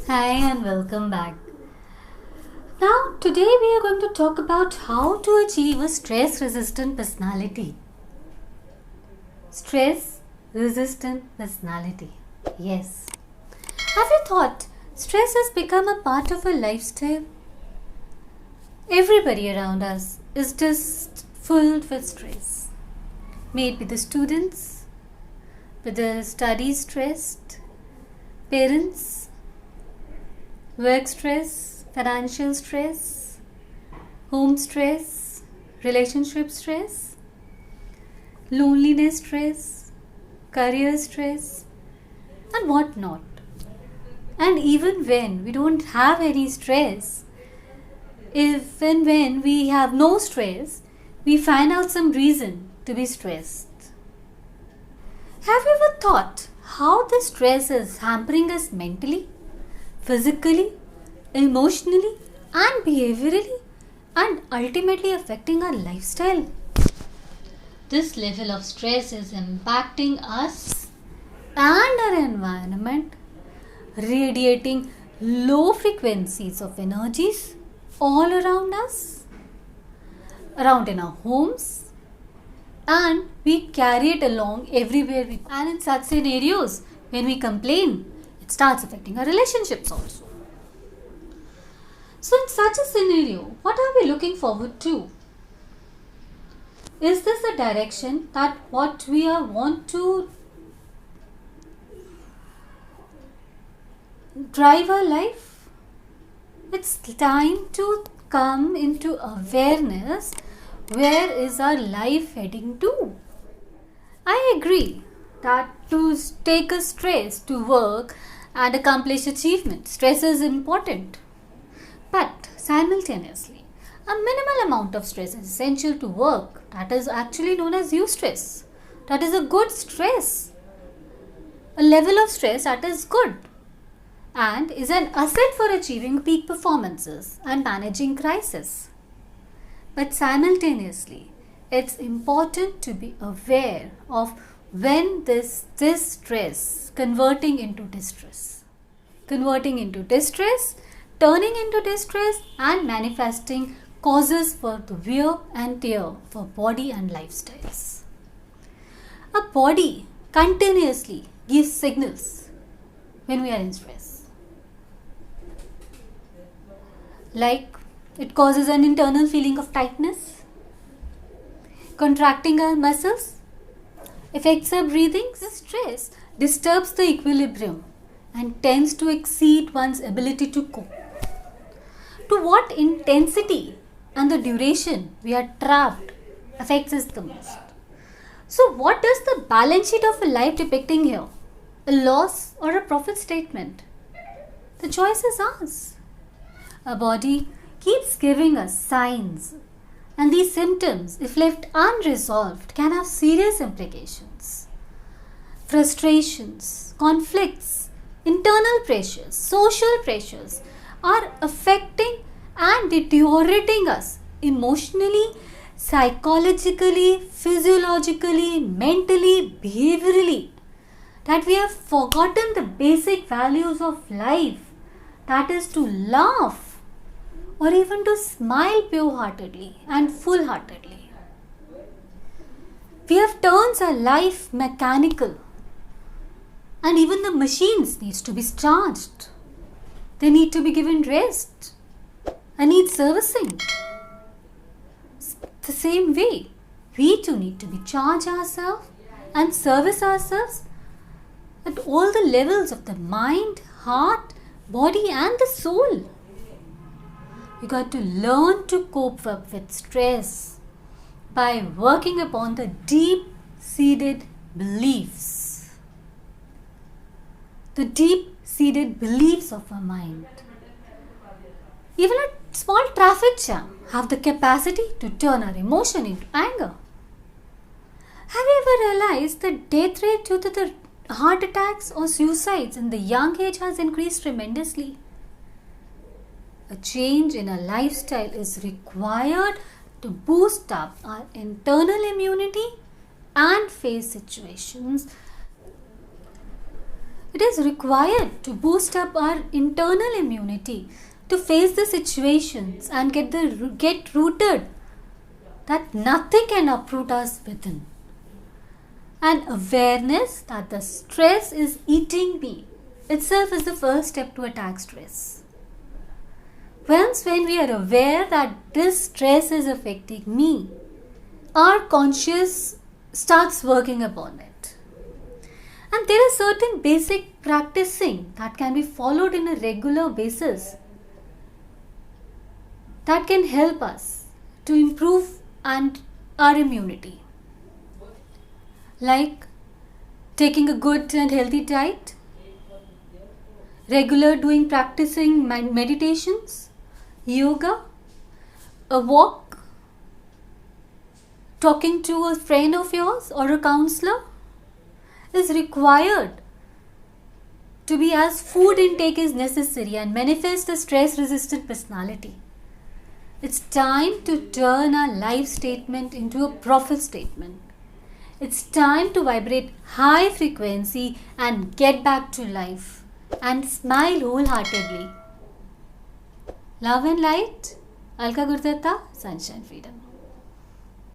Hi and welcome back. Now, today we are going to talk about how to achieve a stress resistant personality. Stress resistant personality. Yes. Have you thought stress has become a part of our lifestyle? Everybody around us is just filled with stress. May it be the students, with the study stressed, parents, work stress, financial stress, home stress, relationship stress, loneliness stress, career stress, and what not. And even when we don't have any stress, if and when we have no stress, we find out some reason to be stressed. Have you ever thought how the stress is hampering us mentally, physically, emotionally, and behaviorally, and ultimately affecting our lifestyle? This level of stress is impacting us and our environment, radiating low frequencies of energies all around us, around in our homes, and we carry it along everywhere we go. And in such scenarios, when we complain, it starts affecting our relationships also. So, in such a scenario, what are we looking forward to? Is this a direction that what we want to drive our life? It's time to come into awareness. Where is our life heading to? I agree that to take a stress to work and accomplish achievement, stress is important. But simultaneously, a minimal amount of stress is essential to work. That is actually known as eustress. That is a good stress. A level of stress that is good and is an asset for achieving peak performances and managing crisis. But simultaneously, it's important to be aware of when this stress converting into distress, turning into distress, and manifesting causes for the wear and tear for body and lifestyles. A body continuously gives signals when we are in stress. Like it causes an internal feeling of tightness, contracting our muscles, affects our breathing. The stress disturbs the equilibrium and tends to exceed one's ability to cope. To what intensity and the duration we are trapped affects us the most. So, what is the balance sheet of a life depicting here? A loss or a profit statement? The choice is ours. Our body keeps giving us signs, and these symptoms, if left unresolved, can have serious implications. Frustrations, conflicts, internal pressures, social pressures are affecting and deteriorating us emotionally, psychologically, physiologically, mentally, behaviorally. That we have forgotten the basic values of life, that is to laugh or even to smile pure-heartedly and full-heartedly. We have turned our life mechanical, and even the machines needs to be charged. They need to be given rest and need servicing. The same way, we too need to be charged ourselves and service ourselves at all the levels of the mind, heart, body and the soul. You got to learn to cope up with stress by working upon the deep-seated beliefs. The deep-seated beliefs of our mind. Even a small traffic jam have the capacity to turn our emotion into anger. Have you ever realized that death rate due to the heart attacks or suicides in the young age has increased tremendously? A change in our lifestyle is required to boost up our internal immunity and face situations It is required to boost up our internal immunity to face the situations and get rooted that nothing can uproot us within. And awareness that the stress is eating me itself is the first step to attack stress. Once when we are aware that this stress is affecting me, our conscious starts working upon it. And there is certain basic practicing that can be followed in a regular basis that can help us to improve and our immunity. Like taking a good and healthy diet, regular practicing meditations, yoga, a walk, talking to a friend of yours or a counselor is required to be as food intake is necessary and manifest a stress resistant personality. It's time to turn our life statement into a profit statement. It's time to vibrate high frequency and get back to life and smile wholeheartedly. Love and light, Alka Gurdatta, Sunshine Freedom.